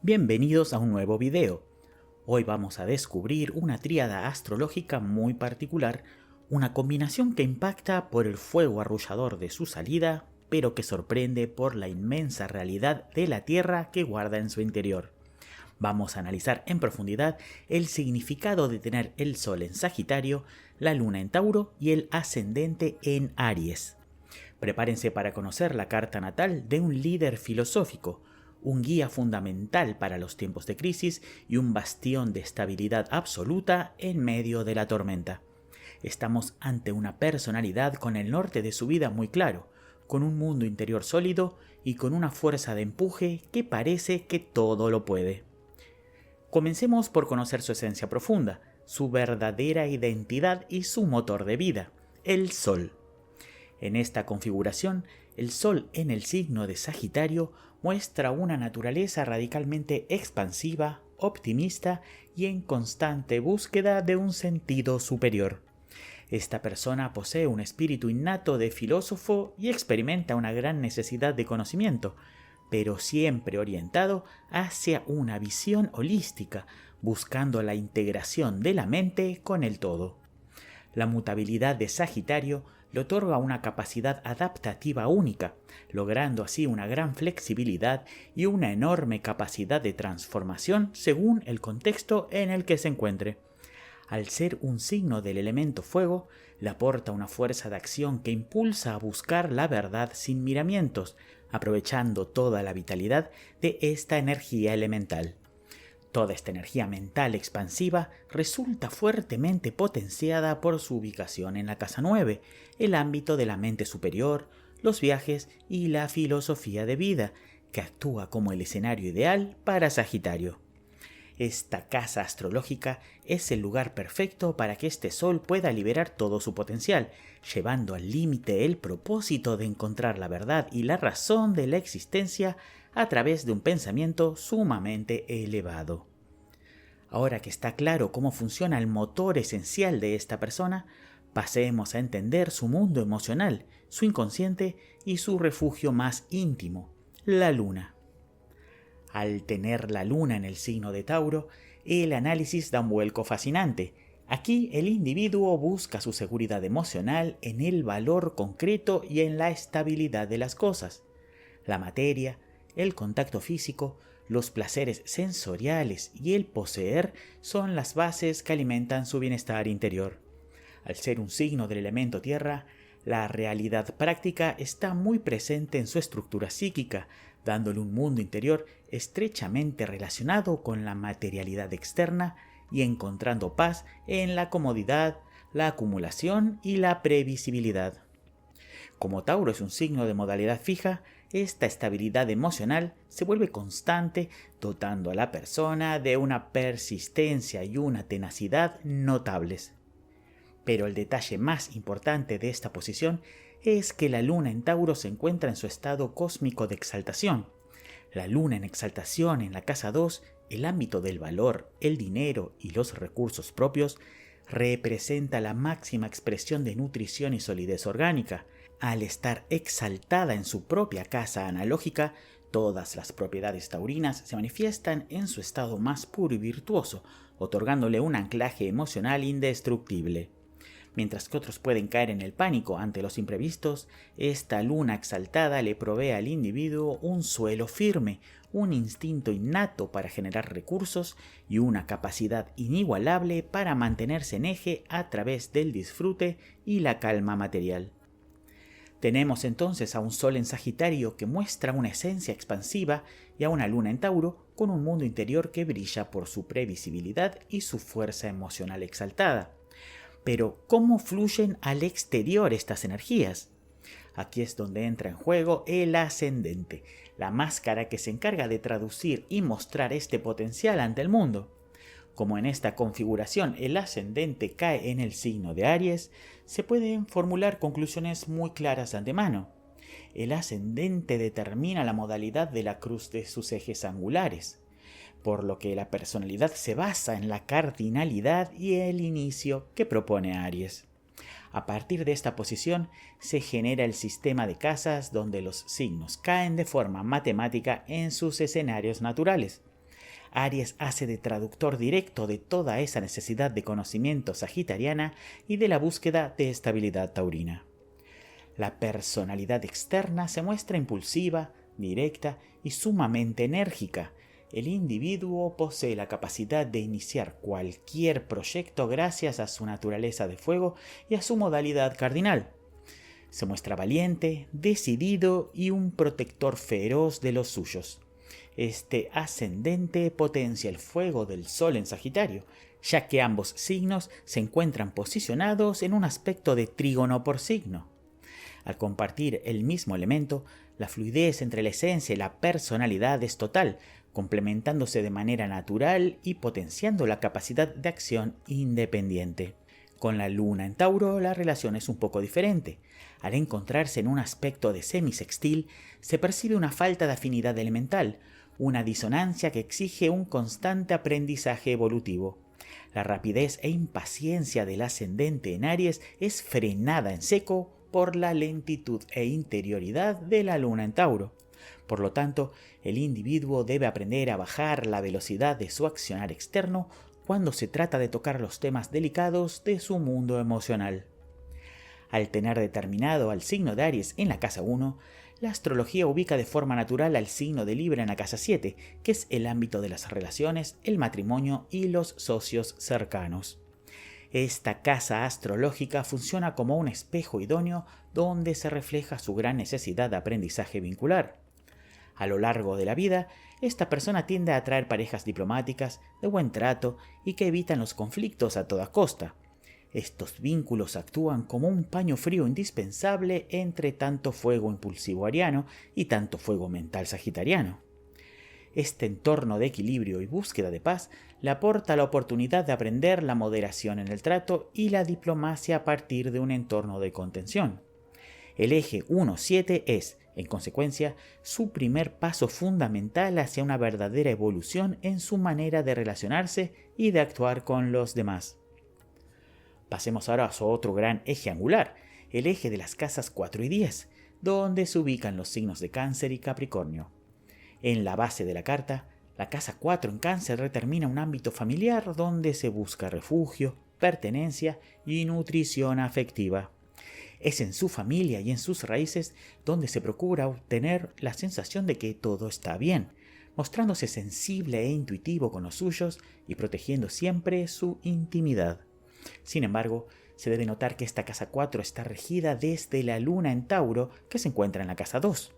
Bienvenidos a un nuevo video. Hoy vamos a descubrir una tríada astrológica muy particular, una combinación que impacta por el fuego arrullador de su salida, pero que sorprende por la inmensa realidad de la Tierra que guarda en su interior. Vamos a analizar en profundidad el significado de tener el Sol en Sagitario, la Luna en Tauro y el ascendente en Aries. Prepárense para conocer la carta natal de un líder filosófico, un guía fundamental para los tiempos de crisis y un bastión de estabilidad absoluta en medio de la tormenta. Estamos ante una personalidad con el norte de su vida muy claro, con un mundo interior sólido y con una fuerza de empuje que parece que todo lo puede. Comencemos por conocer su esencia profunda, su verdadera identidad y su motor de vida, el Sol. En esta configuración, el Sol en el signo de Sagitario muestra una naturaleza radicalmente expansiva, optimista y en constante búsqueda de un sentido superior. Esta persona posee un espíritu innato de filósofo y experimenta una gran necesidad de conocimiento, pero siempre orientado hacia una visión holística, buscando la integración de la mente con el todo. La mutabilidad de Sagitario le otorga una capacidad adaptativa única, logrando así una gran flexibilidad y una enorme capacidad de transformación según el contexto en el que se encuentre. Al ser un signo del elemento fuego, le aporta una fuerza de acción que impulsa a buscar la verdad sin miramientos, aprovechando toda la vitalidad de esta energía elemental. Toda esta energía mental expansiva resulta fuertemente potenciada por su ubicación en la casa 9, el ámbito de la mente superior, los viajes y la filosofía de vida, que actúa como el escenario ideal para Sagitario. Esta casa astrológica es el lugar perfecto para que este sol pueda liberar todo su potencial, llevando al límite el propósito de encontrar la verdad y la razón de la existencia a través de un pensamiento sumamente elevado. Ahora que está claro cómo funciona el motor esencial de esta persona, pasemos a entender su mundo emocional, su inconsciente y su refugio más íntimo, la luna. Al tener la luna en el signo de Tauro, el análisis da un vuelco fascinante. Aquí el individuo busca su seguridad emocional en el valor concreto y en la estabilidad de las cosas. La materia, el contacto físico, los placeres sensoriales y el poseer son las bases que alimentan su bienestar interior. Al ser un signo del elemento tierra, la realidad práctica está muy presente en su estructura psíquica, dándole un mundo interior estrechamente relacionado con la materialidad externa y encontrando paz en la comodidad, la acumulación y la previsibilidad. Como Tauro es un signo de modalidad fija, esta estabilidad emocional se vuelve constante, dotando a la persona de una persistencia y una tenacidad notables. Pero el detalle más importante de esta posición es que la luna en Tauro se encuentra en su estado cósmico de exaltación. La luna en exaltación en la casa 2, el ámbito del valor, el dinero y los recursos propios, representa la máxima expresión de nutrición y solidez orgánica. Al estar exaltada en su propia casa analógica, todas las propiedades taurinas se manifiestan en su estado más puro y virtuoso, otorgándole un anclaje emocional indestructible. Mientras que otros pueden caer en el pánico ante los imprevistos, esta luna exaltada le provee al individuo un suelo firme, un instinto innato para generar recursos y una capacidad inigualable para mantenerse en eje a través del disfrute y la calma material. Tenemos entonces a un Sol en Sagitario que muestra una esencia expansiva y a una Luna en Tauro con un mundo interior que brilla por su previsibilidad y su fuerza emocional exaltada. Pero, ¿cómo fluyen al exterior estas energías? Aquí es donde entra en juego el ascendente, la máscara que se encarga de traducir y mostrar este potencial ante el mundo. Como en esta configuración el ascendente cae en el signo de Aries, se pueden formular conclusiones muy claras de antemano. El ascendente determina la modalidad de la cruz de sus ejes angulares, por lo que la personalidad se basa en la cardinalidad y el inicio que propone Aries. A partir de esta posición se genera el sistema de casas donde los signos caen de forma matemática en sus escenarios naturales. Aries hace de traductor directo de toda esa necesidad de conocimiento sagitariana y de la búsqueda de estabilidad taurina. La personalidad externa se muestra impulsiva, directa y sumamente enérgica. El individuo posee la capacidad de iniciar cualquier proyecto gracias a su naturaleza de fuego y a su modalidad cardinal. Se muestra valiente, decidido y un protector feroz de los suyos. Este ascendente potencia el fuego del Sol en Sagitario, ya que ambos signos se encuentran posicionados en un aspecto de trígono por signo. Al compartir el mismo elemento, la fluidez entre la esencia y la personalidad es total, complementándose de manera natural y potenciando la capacidad de acción independiente. Con la luna en Tauro, la relación es un poco diferente. Al encontrarse en un aspecto de semisextil, se percibe una falta de afinidad elemental, una disonancia que exige un constante aprendizaje evolutivo. La rapidez e impaciencia del ascendente en Aries es frenada en seco por la lentitud e interioridad de la luna en Tauro. Por lo tanto, el individuo debe aprender a bajar la velocidad de su accionar externo cuando se trata de tocar los temas delicados de su mundo emocional. Al tener determinado al signo de Aries en la casa 1, la astrología ubica de forma natural al signo de Libra en la casa 7, que es el ámbito de las relaciones, el matrimonio y los socios cercanos. Esta casa astrológica funciona como un espejo idóneo donde se refleja su gran necesidad de aprendizaje vincular. A lo largo de la vida, esta persona tiende a atraer parejas diplomáticas, de buen trato y que evitan los conflictos a toda costa. Estos vínculos actúan como un paño frío indispensable entre tanto fuego impulsivo ariano y tanto fuego mental sagitariano. Este entorno de equilibrio y búsqueda de paz le aporta la oportunidad de aprender la moderación en el trato y la diplomacia a partir de un entorno de contención. El eje 1-7 es, en consecuencia, su primer paso fundamental hacia una verdadera evolución en su manera de relacionarse y de actuar con los demás. Pasemos ahora a su otro gran eje angular, el eje de las casas 4 y 10, donde se ubican los signos de Cáncer y Capricornio. En la base de la carta, la casa 4 en Cáncer determina un ámbito familiar donde se busca refugio, pertenencia y nutrición afectiva. Es en su familia y en sus raíces donde se procura obtener la sensación de que todo está bien, mostrándose sensible e intuitivo con los suyos y protegiendo siempre su intimidad. Sin embargo, se debe notar que esta casa 4 está regida desde la luna en Tauro, que se encuentra en la casa 2.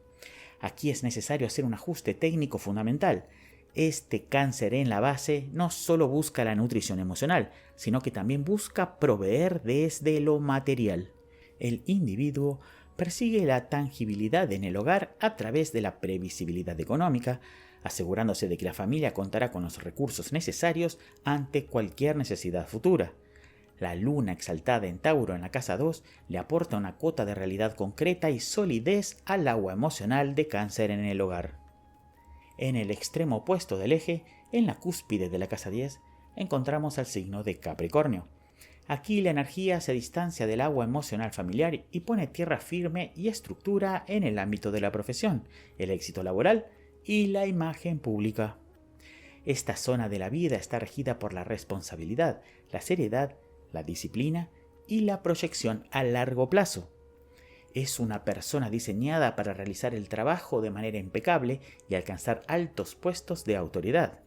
Aquí es necesario hacer un ajuste técnico fundamental. Este Cáncer en la base no solo busca la nutrición emocional, sino que también busca proveer desde lo material. El individuo persigue la tangibilidad en el hogar a través de la previsibilidad económica, asegurándose de que la familia contará con los recursos necesarios ante cualquier necesidad futura. La luna exaltada en Tauro en la casa 2 le aporta una cuota de realidad concreta y solidez al agua emocional de Cáncer en el hogar. En el extremo opuesto del eje, en la cúspide de la casa 10, encontramos al signo de Capricornio. Aquí la energía se distancia del agua emocional familiar y pone tierra firme y estructura en el ámbito de la profesión, el éxito laboral y la imagen pública. Esta zona de la vida está regida por la responsabilidad, la seriedad, la disciplina y la proyección a largo plazo. Es una persona diseñada para realizar el trabajo de manera impecable y alcanzar altos puestos de autoridad.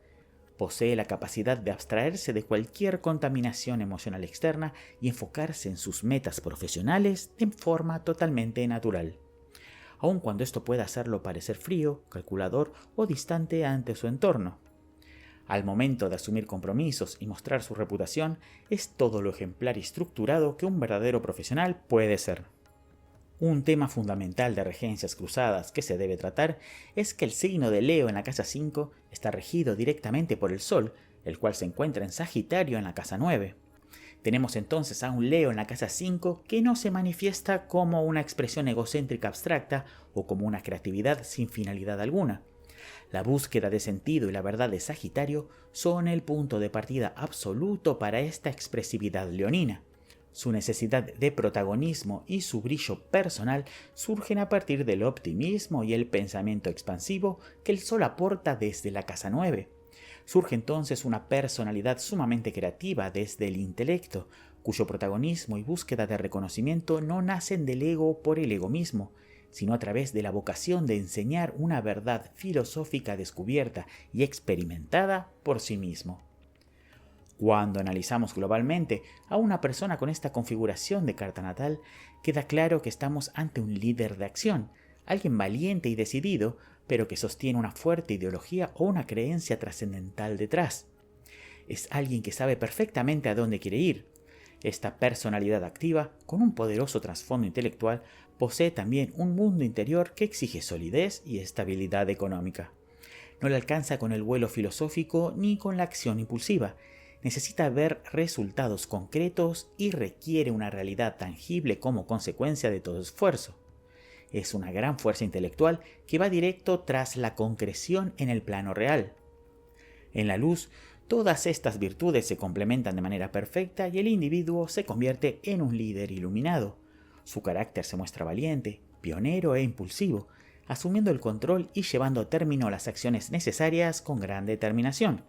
Posee la capacidad de abstraerse de cualquier contaminación emocional externa y enfocarse en sus metas profesionales de forma totalmente natural, aun cuando esto pueda hacerlo parecer frío, calculador o distante ante su entorno. Al momento de asumir compromisos y mostrar su reputación, es todo lo ejemplar y estructurado que un verdadero profesional puede ser. Un tema fundamental de regencias cruzadas que se debe tratar es que el signo de Leo en la casa 5 está regido directamente por el Sol, el cual se encuentra en Sagitario en la casa 9. Tenemos entonces a un Leo en la casa 5 que no se manifiesta como una expresión egocéntrica abstracta o como una creatividad sin finalidad alguna. La búsqueda de sentido y la verdad de Sagitario son el punto de partida absoluto para esta expresividad leonina. Su necesidad de protagonismo y su brillo personal surgen a partir del optimismo y el pensamiento expansivo que el Sol aporta desde la casa 9. Surge entonces una personalidad sumamente creativa desde el intelecto, cuyo protagonismo y búsqueda de reconocimiento no nacen del ego por el ego mismo, sino a través de la vocación de enseñar una verdad filosófica descubierta y experimentada por sí mismo. Cuando analizamos globalmente a una persona con esta configuración de carta natal, queda claro que estamos ante un líder de acción, alguien valiente y decidido, pero que sostiene una fuerte ideología o una creencia trascendental detrás. Es alguien que sabe perfectamente a dónde quiere ir. Esta personalidad activa, con un poderoso trasfondo intelectual, posee también un mundo interior que exige solidez y estabilidad económica. No le alcanza con el vuelo filosófico ni con la acción impulsiva. Necesita ver resultados concretos y requiere una realidad tangible como consecuencia de todo esfuerzo. Es una gran fuerza intelectual que va directo tras la concreción en el plano real. En la luz, todas estas virtudes se complementan de manera perfecta y el individuo se convierte en un líder iluminado. Su carácter se muestra valiente, pionero e impulsivo, asumiendo el control y llevando a término las acciones necesarias con gran determinación.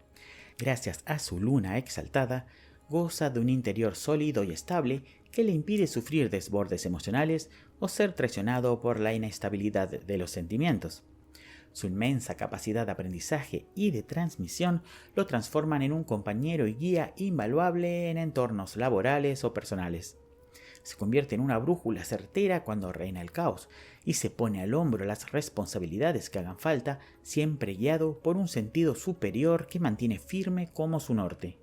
Gracias a su luna exaltada, goza de un interior sólido y estable que le impide sufrir desbordes emocionales o ser traicionado por la inestabilidad de los sentimientos. Su inmensa capacidad de aprendizaje y de transmisión lo transforman en un compañero y guía invaluable en entornos laborales o personales. Se convierte en una brújula certera cuando reina el caos y se pone al hombro las responsabilidades que hagan falta, siempre guiado por un sentido superior que mantiene firme como su norte.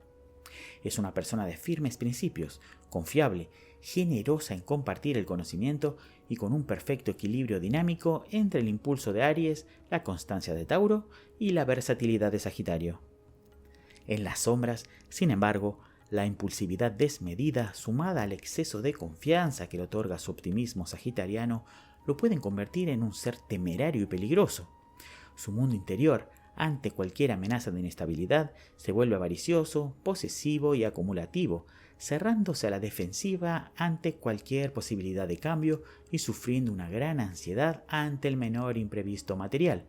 Es una persona de firmes principios, confiable, generosa en compartir el conocimiento y con un perfecto equilibrio dinámico entre el impulso de Aries, la constancia de Tauro y la versatilidad de Sagitario. En las sombras, sin embargo, la impulsividad desmedida, sumada al exceso de confianza que le otorga su optimismo sagitariano, lo pueden convertir en un ser temerario y peligroso. Su mundo interior, ante cualquier amenaza de inestabilidad, se vuelve avaricioso, posesivo y acumulativo, cerrándose a la defensiva ante cualquier posibilidad de cambio y sufriendo una gran ansiedad ante el menor imprevisto material.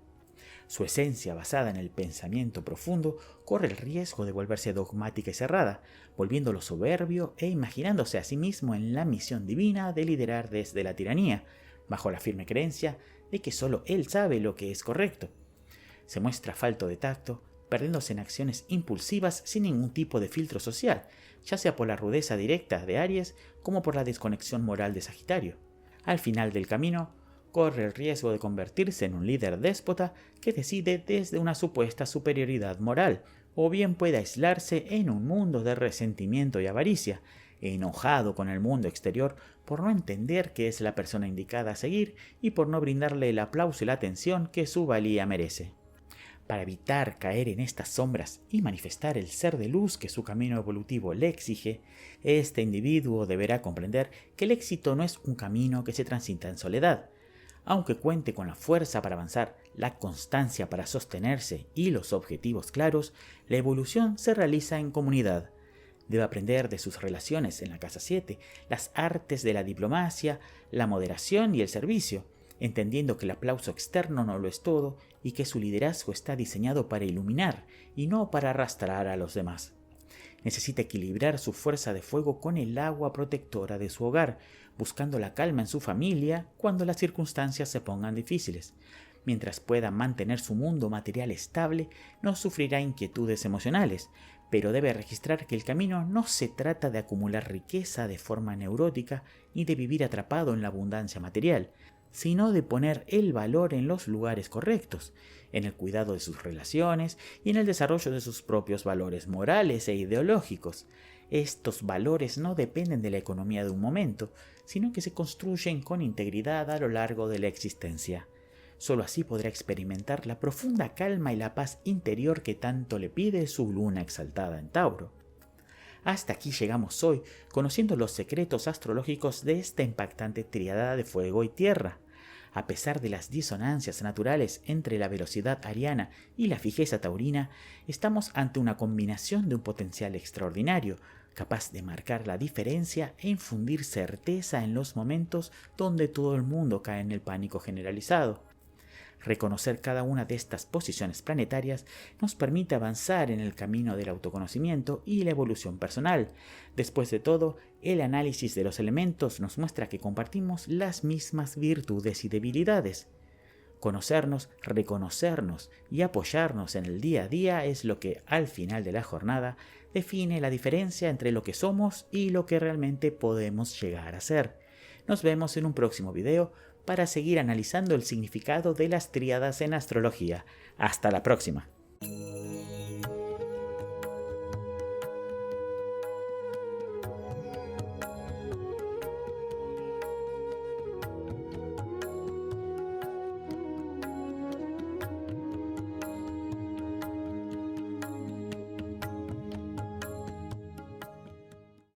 Su esencia, basada en el pensamiento profundo, corre el riesgo de volverse dogmática y cerrada, volviéndolo soberbio e imaginándose a sí mismo en la misión divina de liderar desde la tiranía, bajo la firme creencia de que solo él sabe lo que es correcto. Se muestra falto de tacto, perdiéndose en acciones impulsivas sin ningún tipo de filtro social, ya sea por la rudeza directa de Aries como por la desconexión moral de Sagitario. Al final del camino, corre el riesgo de convertirse en un líder déspota que decide desde una supuesta superioridad moral, o bien puede aislarse en un mundo de resentimiento y avaricia, enojado con el mundo exterior por no entender que es la persona indicada a seguir y por no brindarle el aplauso y la atención que su valía merece. Para evitar caer en estas sombras y manifestar el ser de luz que su camino evolutivo le exige, este individuo deberá comprender que el éxito no es un camino que se transita en soledad. Aunque cuente con la fuerza para avanzar, la constancia para sostenerse y los objetivos claros, la evolución se realiza en comunidad. Debe aprender de sus relaciones en la casa 7, las artes de la diplomacia, la moderación y el servicio, entendiendo que el aplauso externo no lo es todo y que su liderazgo está diseñado para iluminar y no para arrastrar a los demás. Necesita equilibrar su fuerza de fuego con el agua protectora de su hogar, buscando la calma en su familia cuando las circunstancias se pongan difíciles. Mientras pueda mantener su mundo material estable, no sufrirá inquietudes emocionales, pero debe registrar que el camino no se trata de acumular riqueza de forma neurótica ni de vivir atrapado en la abundancia material, sino de poner el valor en los lugares correctos, en el cuidado de sus relaciones y en el desarrollo de sus propios valores morales e ideológicos. Estos valores no dependen de la economía de un momento, sino que se construyen con integridad a lo largo de la existencia. Solo así podrá experimentar la profunda calma y la paz interior que tanto le pide su luna exaltada en Tauro. Hasta aquí llegamos hoy, conociendo los secretos astrológicos de esta impactante tríada de fuego y tierra. A pesar de las disonancias naturales entre la velocidad ariana y la fijeza taurina, estamos ante una combinación de un potencial extraordinario, capaz de marcar la diferencia e infundir certeza en los momentos donde todo el mundo cae en el pánico generalizado. Reconocer cada una de estas posiciones planetarias nos permite avanzar en el camino del autoconocimiento y la evolución personal. Después de todo, el análisis de los elementos nos muestra que compartimos las mismas virtudes y debilidades. Conocernos, reconocernos y apoyarnos en el día a día es lo que, al final de la jornada, define la diferencia entre lo que somos y lo que realmente podemos llegar a ser. Nos vemos en un próximo video para seguir analizando el significado de las tríadas en astrología. Hasta la próxima.